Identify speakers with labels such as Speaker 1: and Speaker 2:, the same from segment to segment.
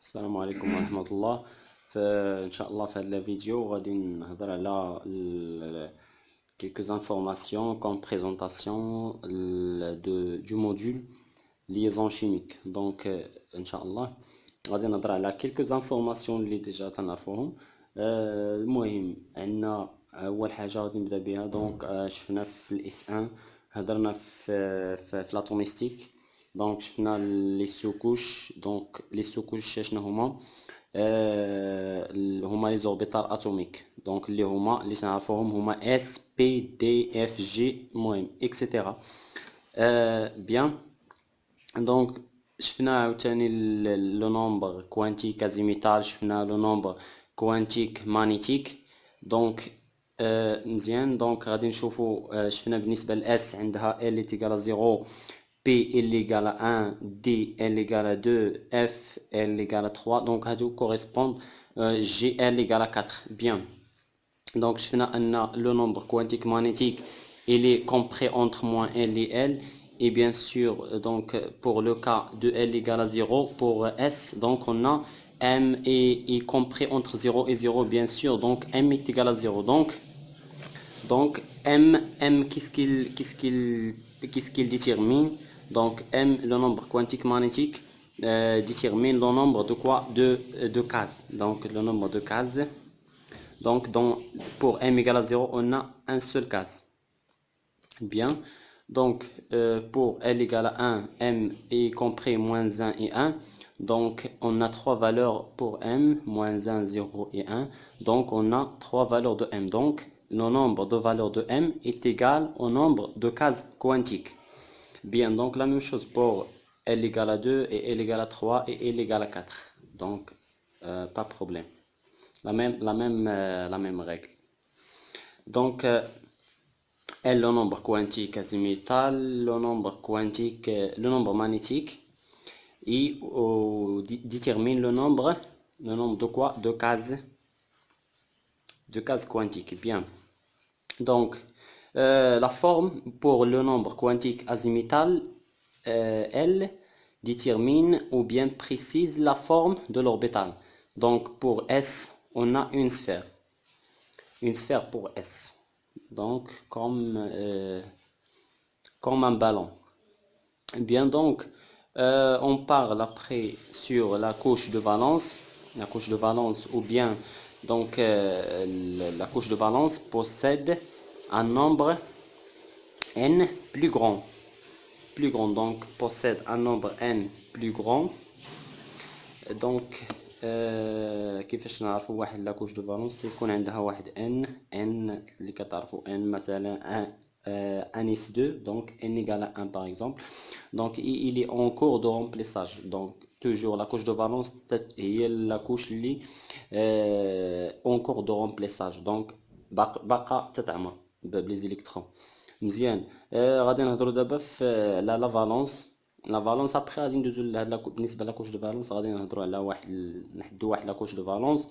Speaker 1: السلام عليكم ورحمة الله. فإن شاء الله في هذا الفيديو غادي نهضر على quelques informations comme présentation du module liaison chimique. Donc إن شاء الله غادي نهضر على quelques informations اللي ديجا تنعرفوهم. المهم عندنا أول حاجة غادي نبدا بها. دونك شفنا في الاس 1 هضرنا في لاتوميستيك. دونك شفنا لي سوكوش. دونك لي سوكوش شنو هما؟ هما لي زوربيتال اتوميك. دونك اللي تنعرفوهم هما اس بي دي اف جي المهم اكسيتيرا. بيان. دونك شفنا عاوتاني لو نومبر كوانتيك ازيميتال، شفنا لو نومبر كوانتيك مانيتيك. دونك مزيان. دونك غادي نشوفو شفنا بالنسبه لاس عندها ال تيغال 0، P L égale à 1, D L égale à 2, F L égale à 3. Donc, ça correspond G L égale à 4. Bien. Donc, je finis le nombre quantique magnétique. Il est compris entre moins L et L. Et bien sûr, donc, pour le cas de L égale à 0, pour S, donc on a M est compris entre 0 et 0, bien sûr. Donc, M est égal à 0. Donc M, qu'est-ce qu'il détermine? Donc M, le nombre quantique magnétique, détermine le nombre de quoi? De cases. Donc le nombre de cases. Donc pour M égale à 0, on a un seul case. Bien. Donc pour L égale à 1, M est compris moins 1 et 1. Donc on a trois valeurs pour M, moins 1, 0 et 1. Donc on a trois valeurs de M. Donc le nombre de valeurs de M est égal au nombre de cases quantiques. Bien, donc la même chose pour L égale à 2 et L égale à 3 et L égale à 4. Donc pas de problème. La même règle. Donc L, le nombre quantique azimutal, le nombre quantique, le nombre magnétique, et détermine le nombre de quoi? De cases quantiques. Bien. Donc la forme pour le nombre quantique azimutal L détermine ou bien précise la forme de l'orbital. Donc pour S, on a une sphère pour S. Donc comme un ballon. Bien, donc on parle après sur la couche de valence. La couche de valence ou bien donc la couche de valence possède un nombre n plus grand. Donc possède un nombre n plus grand. Donc كيفاش نعرفوا واحد لا كوش دو فالونس؟ يكون عندها واحد n اللي كتعرفوا n مثلا 1 is 2, donc n égale à 1 par exemple. Donc il est en cours de remplissage. Donc toujours la couche de valence هي la couche اللي en cours de remplissage. Donc باقا تتعمر بلي électrons. مزيان. غادي نهضروا دابا في لا فالونس. لا فالونس ابخي غادي ندوزو بالنسبه لاكوش دو فالونس غادي نهضروا على نحدوا واحد لاكوش دو فالونس.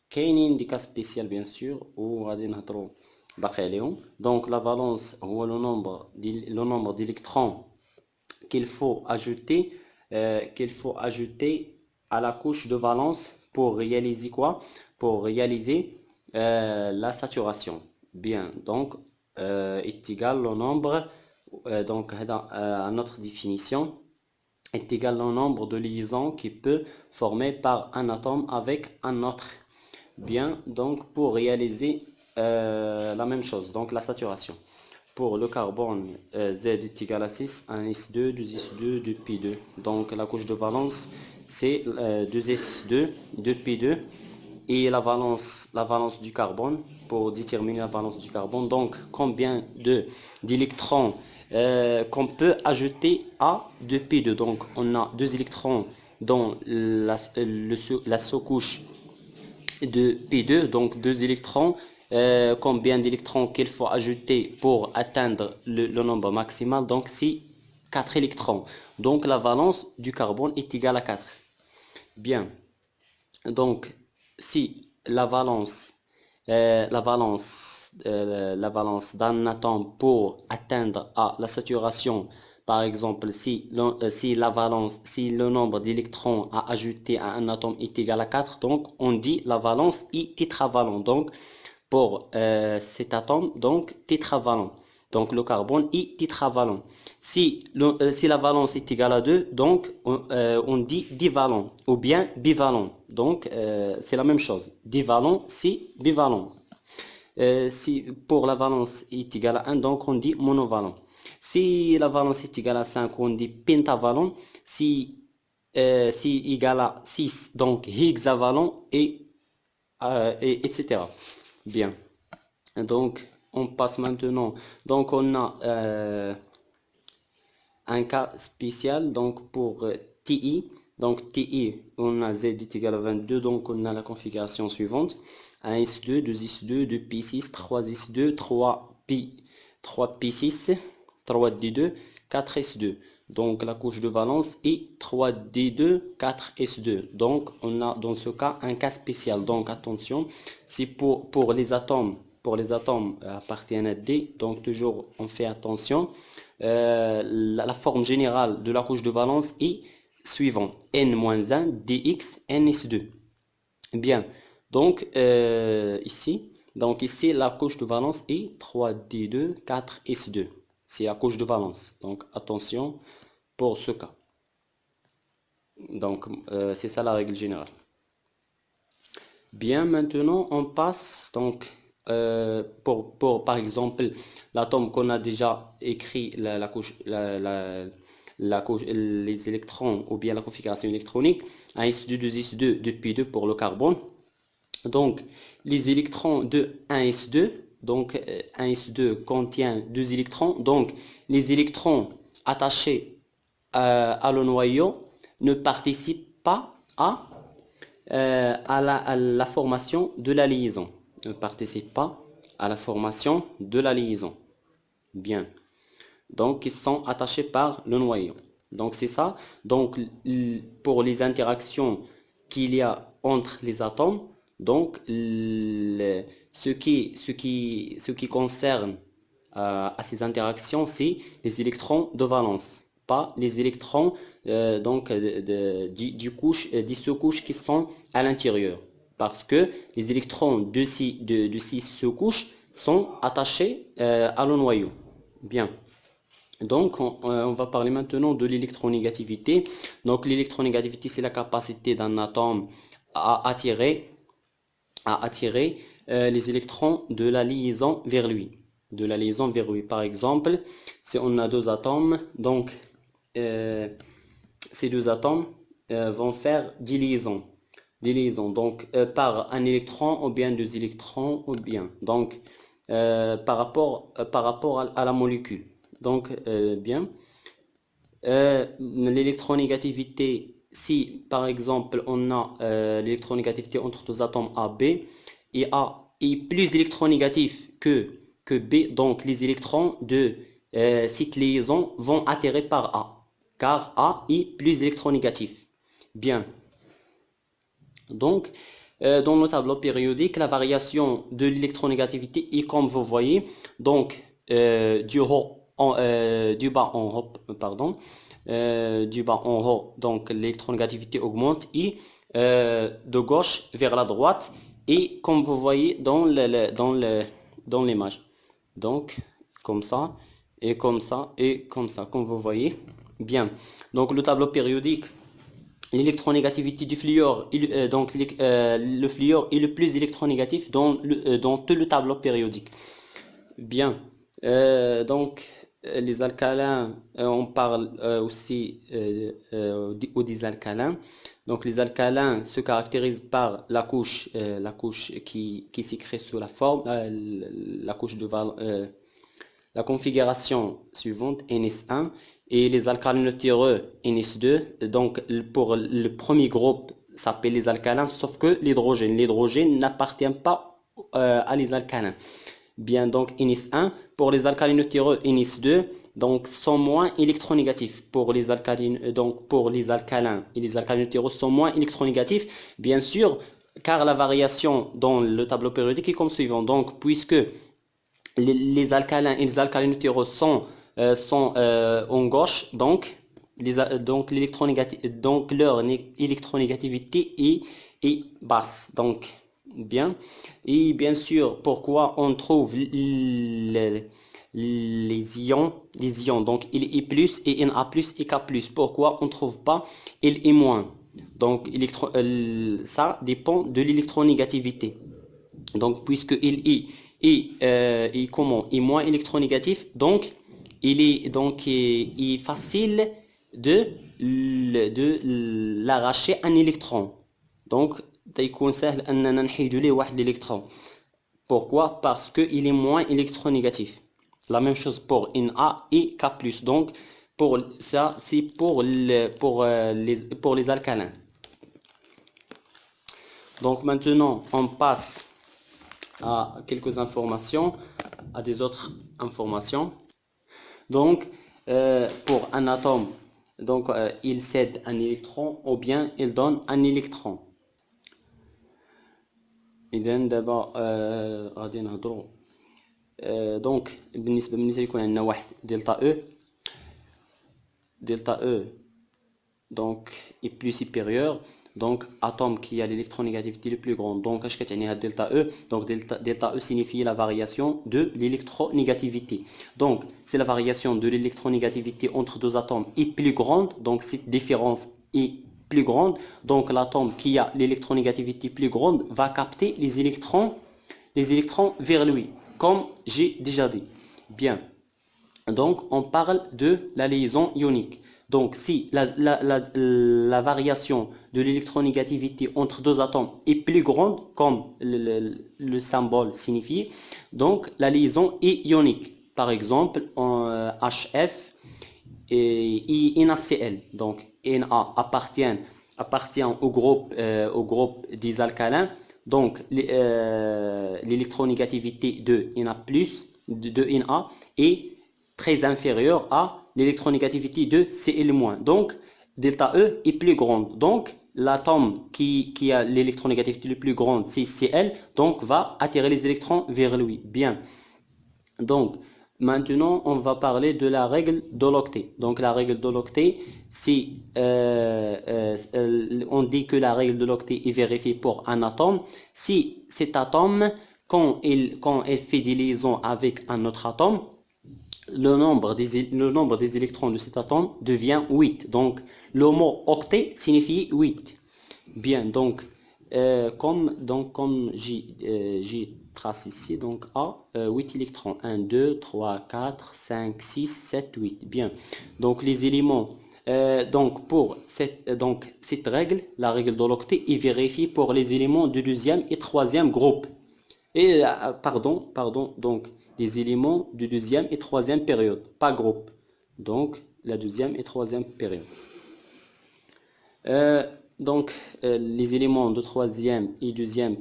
Speaker 1: كاينين دي كا سبيسيال بيان سور وغادي نهضروا باقي عليهم. دونك لا فالونس هو لو نومبر d'électrons qu'il faut ajouter à la couche de valence pour réaliser quoi? Pour réaliser la saturation. Bien, donc est égal au nombre donc à notre définition est égal au nombre de liaisons qui peut former par un atome avec un autre. Bien, donc pour réaliser la même chose, donc la saturation. Pour le carbone, Z est égal à 6, 1s2, 2s2, 2p2. Donc la couche de valence, c'est 2s2, 2p2. Et la valence du carbone, pour déterminer la valence du carbone, donc combien d'électrons qu'on peut ajouter à 2p2. Donc on a deux électrons dans la sous-couche de p2, donc deux électrons. Combien d'électrons qu'il faut ajouter pour atteindre le nombre maximal? Donc c'est 4 électrons. Donc la valence du carbone est égale à 4. Bien. Donc si la valence d'un atome pour atteindre à la saturation par exemple, si le nombre d'électrons à ajouter à un atome est égal à 4, donc on dit la valence est tétravalent. Donc, pour cet atome, donc tétravalent. Donc, le carbone est tétravalent. Si la valence est égale à 2, donc on dit divalent ou bien bivalent. Donc, c'est la même chose. Divalent, c'est bivalent. Si pour la valence est égale à 1, donc on dit monovalent. Si la valence est égale à 5, on dit pentavalent. Si égale à 6, donc hexavalent et etc. Bien. Donc, on passe maintenant. Donc, on a un cas spécial donc pour TI. Donc, TI, on a Z est égal à 22. Donc, on a la configuration suivante. 1s2, 2s2, 2p6, 3s2, 3p6, 3d2, 4s2. Donc la couche de valence est 3d2, 4s2. Donc on a dans ce cas un cas spécial. Donc attention, c'est pour les atomes appartiennent à D. Donc toujours on fait attention. La forme générale de la couche de valence est suivante. N-1 dx ns2. Bien. Donc ici la couche de valence est 3d2, 4s2. C'est la couche de valence. Donc attention pour ce cas. Donc c'est ça la règle générale. Bien, maintenant on passe donc pour par exemple l'atome qu'on a déjà écrit la couche les électrons ou bien la configuration électronique 1s2, 2s2, 2p2 pour le carbone. Donc les électrons de 1s2, donc 1s2 contient 2 électrons, donc les électrons attachés à le noyau ne participent pas à la formation de la liaison. Ne participent pas à la formation de la liaison. Bien. Donc, ils sont attachés par le noyau. Donc, c'est ça. Donc, pour les interactions qu'il y a entre les atomes, donc, ce qui concerne à ces interactions, c'est les électrons de valence, pas les électrons des sous-couches qui sont à l'intérieur. Parce que les électrons de ces sous-couches sont attachés à le noyau. Bien. Donc, on va parler maintenant de l'électronégativité. Donc, l'électronégativité, c'est la capacité d'un atome à attirer les électrons de la liaison vers lui. Par exemple, si on a deux atomes, donc ces deux atomes vont faire des liaisons. Donc, par un électron ou bien deux électrons ou bien. Donc, par rapport à la molécule. Donc, bien. L'électronégativité, si par exemple on a l'électronégativité entre deux atomes A, B, et A est plus électronégatif que B, donc les électrons de cette liaison vont atterrir par A, car A est plus électronégatif. Bien. Donc, dans le tableau périodique, la variation de l'électronégativité est comme vous voyez, donc du bas en haut, donc l'électronégativité augmente et de gauche vers la droite, et comme vous voyez dans l'image, donc comme ça et comme ça et comme ça, comme vous voyez bien. Donc le tableau périodique, l'électronégativité du fluor, le fluor est le plus électronégatif dans tout le tableau périodique. Bien. Donc les alcalins, on parle aussi des alcalins. Donc les alcalins se caractérisent par la couche qui s'écrit sous la forme, la couche de la configuration suivante, NS1, et les alcalins terreux, NS2. Donc pour le premier groupe s'appelle les alcalins, sauf que l'hydrogène n'appartient pas à les alcalins. Bien, donc NS1, pour les alcalines terreux, NS2, donc sont moins électronégatifs. Pour les alcalins et les alcalines terreux sont moins électronégatifs, bien sûr, car la variation dans le tableau périodique est comme suivant. Donc, puisque les alcalins et les alcalines terreux sont sont en gauche, donc donc leur électronégativité est basse. Donc bien. Et bien sûr, pourquoi on trouve les ions, donc il est plus et Na plus et K plus. Pourquoi on ne trouve pas il est moins? Donc ça dépend de l'électronégativité. Donc puisque il comment est moins électronégatif, donc il est facile de l'arracher un électron. Donc يكون سهل أننا نحيدو ليه واحد l'électron. Pourquoi? Parce qu'il est moins électronégatif. La même chose pour Na et K+. Donc pour ça c'est pour les alcalins. Donc maintenant on passe à quelques informations, à des autres informations. Donc pour un atome, donc il cède un électron ou bien il donne un électron. إذا دابا غادي نهضروا دونك بالنسبة يكون عندنا واحد دلتا E donc est plus supérieur, donc atome qui a l'électronégativité le plus grande. Donc اش كتعني هاد delta E? Donc delta E signifie la variation de l'électronégativité. Donc c'est la variation de l'électronégativité entre deux atomes est plus grande, donc cette différence est plus grande. Donc l'atome qui a l'électronégativité plus grande va capter les électrons vers lui, comme j'ai déjà dit. Bien. Donc on parle de la liaison ionique. Donc si la variation de l'électronégativité entre deux atomes est plus grande, comme le symbole signifie, donc la liaison est ionique. Par exemple, en HF et NaCl. Donc Na appartient au groupe des alcalins. Donc l'électronégativité de Na+, de Na est très inférieure à l'électronégativité de Cl-. Donc delta E est plus grande. Donc l'atome qui a l'électronégativité la plus grande, c'est Cl, donc va attirer les électrons vers lui. Bien. Donc maintenant on va parler de la règle de l'octet. Donc la règle de l'octet, c'est on dit que la règle de l'octet est vérifiée pour un atome si cet atome, quand elle fait des liaisons avec un autre atome, le nombre des électrons de cet atome devient 8. Donc le mot octet signifie 8. Bien, donc comme j'ai tracé ici, donc A, 8 électrons. 1, 2, 3, 4, 5, 6, 7, 8. Bien, donc les éléments, donc pour cette règle, la règle de l'octet est vérifiée pour les éléments du deuxième et troisième groupe. Et pardon, donc des éléments de deuxième et troisième période, pas groupe. Donc la deuxième et troisième période. Donc les éléments de troisième et deuxième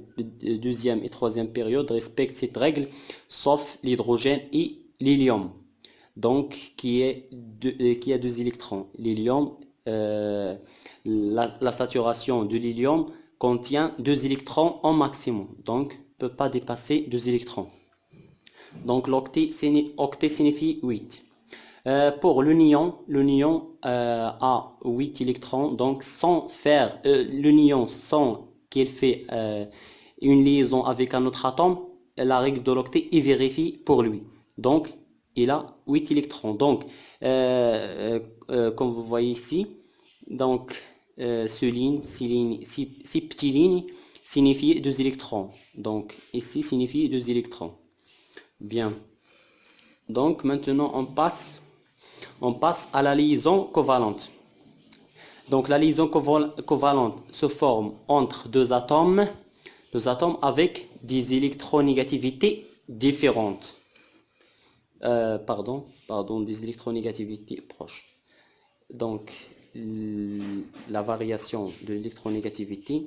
Speaker 1: et troisième période respectent cette règle, sauf l'hydrogène et l'hélium. Donc qui a 2 électrons. L'hélium, la saturation de l'hélium contient 2 électrons en maximum. Donc peut pas dépasser 2 électrons. Donc l'octet signifie 8. Pour le nion a 8 électrons. Donc sans faire le nion, sans qu'il fait une liaison avec un autre atome, la règle de l'octet est vérifiée pour lui. Donc il a 8 électrons. Donc comme vous voyez ici, donc ces petites lignes signifie 2 électrons. Donc ici signifie 2 électrons. Bien. Donc maintenant on passe à la liaison covalente. Donc la liaison covalente se forme entre deux atomes avec des électronégativités différentes. Des électronégativités proches. Donc la variation de l'électronégativité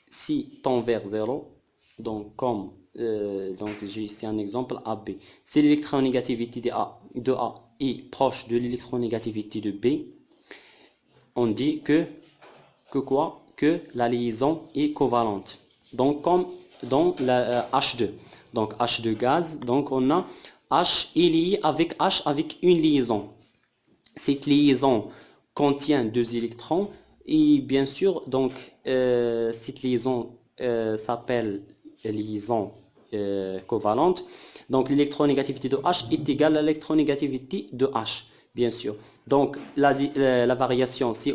Speaker 1: si tend vers 0, donc comme j'ai ici un exemple AB. Si l'électronégativité de A est proche de l'électronégativité de B, on dit que la liaison est covalente. Donc comme dans la H2. Donc H2 gaz, donc on a H est lié avec H avec une liaison. Cette liaison contient 2 électrons et bien sûr, donc, cette liaison s'appelle liaison covalente. Donc, l'électronégativité de H est égale à l'électronégativité de H, bien sûr. Donc, la variation, si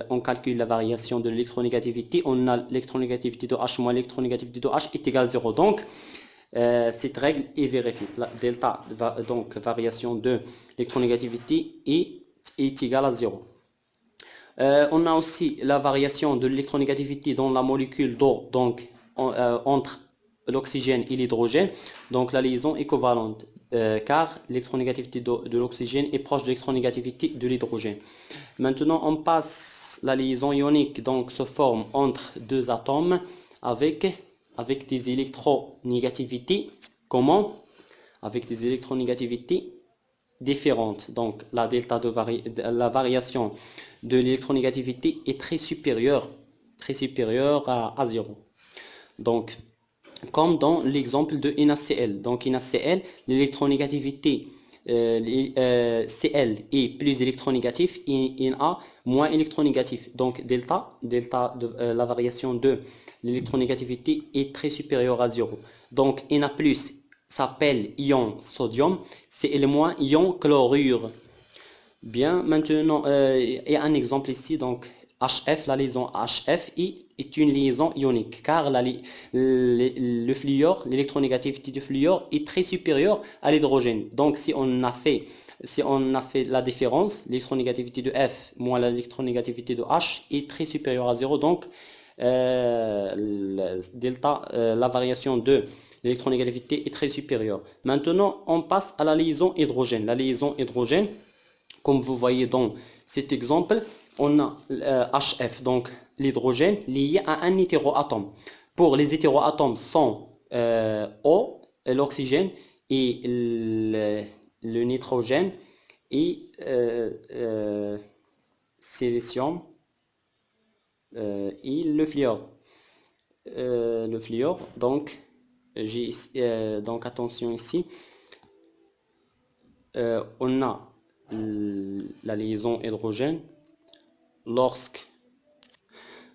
Speaker 1: on calcule la variation de l'électronégativité, on a l'électronégativité de H moins l'électronégativité de H est égale à 0. Donc, cette règle est vérifiée. La delta, donc variation de l'électronégativité est égale à 0. On a aussi la variation de l'électronégativité dans la molécule d'eau, donc entre l'oxygène et l'hydrogène. Donc la liaison est covalente, car l'électronégativité de l'oxygène est proche de l'électronégativité de l'hydrogène. Maintenant, on passe la liaison ionique, donc se forme entre deux atomes avec des électronégativités. Comment? Avec des électronégativités différentes. Donc la delta la variation de l'électronégativité est très supérieure à 0. Donc, comme dans l'exemple de NaCl. Donc NaCl, l'électronégativité Cl est plus électronégatif et Na moins électronégatif. Donc delta de la variation de l'électronégativité est très supérieure à 0. Donc Na+ s'appelle ion sodium, Cl- ion chlorure. Bien, maintenant, il y a un exemple ici, donc HF, la liaison HF est une liaison ionique, car le fluor, l'électronégativité du fluor est très supérieure à l'hydrogène. Donc, si on a fait la différence, l'électronégativité de F moins l'électronégativité de H est très supérieure à 0, donc la variation de l'électronégativité est très supérieure. Maintenant, on passe à la liaison hydrogène. La liaison hydrogène, comme vous voyez dans cet exemple, on a HF, donc l'hydrogène, lié à un hétéroatome. Pour les hétéroatomes sont O, l'oxygène, et le nitrogène, et silicium, et le fluor. Donc, donc attention ici, on a la liaison hydrogène lorsque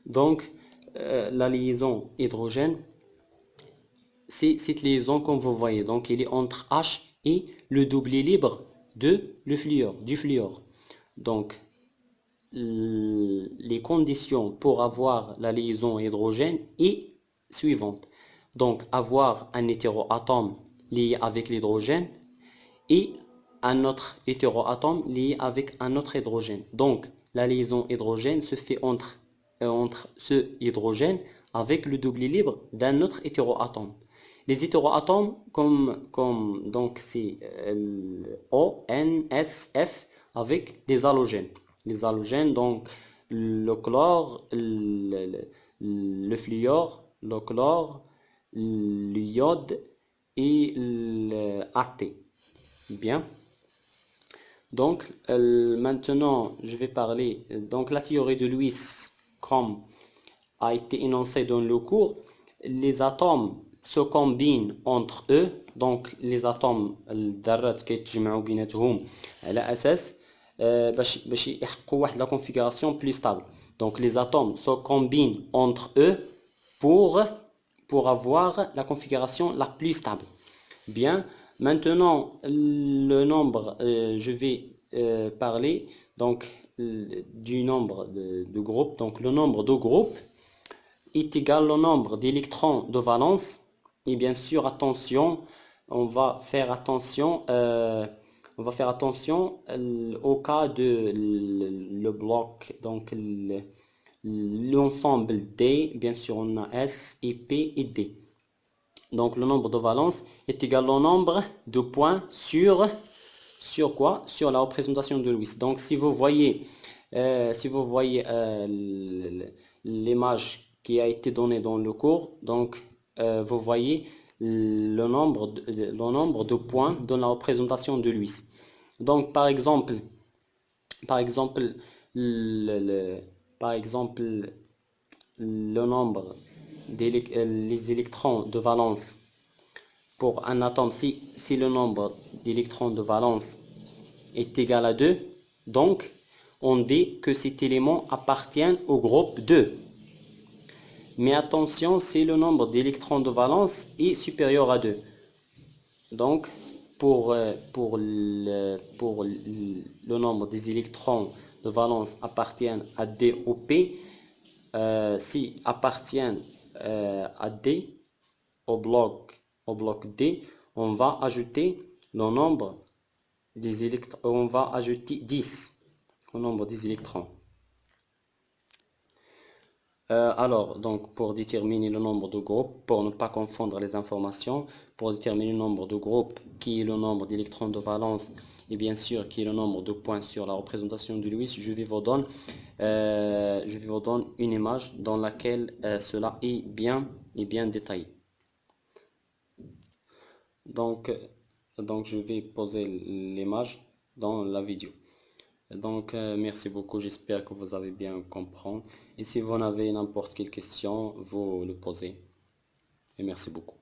Speaker 1: donc la liaison hydrogène, c'est cette liaison comme vous voyez, donc il est entre H et le doublet libre du fluor. Donc les conditions pour avoir la liaison hydrogène est suivante. Donc avoir un hétéroatome lié avec l'hydrogène et un autre hétéroatome lié avec un autre hydrogène. Donc la liaison hydrogène se fait entre ce hydrogène avec le doublet libre d'un autre hétéroatome. Les hétéroatomes, donc c'est O, N, S, F avec des halogènes. Les halogènes, donc le chlore, le fluor, le chlore, l'iode et l'AT. Bien. Donc, maintenant, je vais parler. Donc, la théorie de Lewis, comme a été énoncée dans le cours, les atomes se combinent entre eux. Donc, les atomes, الذرات كيتجمعوا بيناتهم على أساس باش يحققوا واحد la configuration plus stable. Donc, les atomes se combinent entre eux pour avoir la configuration la plus stable. Bien. Maintenant, le nombre, je vais parler donc du nombre de groupes. Donc, le nombre de groupes est égal au nombre d'électrons de valence. Et bien sûr, attention, on va faire attention au cas de le bloc, donc l'ensemble D. Bien sûr, on a S et P et D. Donc le nombre de valence est égal au nombre de points sur quoi? Sur la représentation de Lewis. Donc si vous voyez l'image qui a été donnée dans le cours, donc vous voyez le nombre de points dans la représentation de Lewis. Donc par exemple le nombre les électrons de valence pour un atome, si le nombre d'électrons de valence est égal à 2, donc on dit que cet élément appartient au groupe 2. Mais attention, si le nombre d'électrons de valence est supérieur à 2. Donc, pour le nombre des électrons de valence appartiennent à D ou P, si appartiennent à D, au bloc D, on va ajouter le nombre des électrons, on va ajouter 10 au nombre des électrons. Alors, donc, pour déterminer le nombre de groupes, pour ne pas confondre les informations, pour déterminer le nombre de groupes, qui est le nombre d'électrons de valence, et bien sûr, qui est le nombre de points sur la représentation de Lewis, je vais vous donner une image dans laquelle cela est bien détaillé. Donc, je vais poser l'image dans la vidéo. Donc, merci beaucoup, j'espère que vous avez bien compris. Et si vous avez n'importe quelle question, vous le posez. Et merci beaucoup.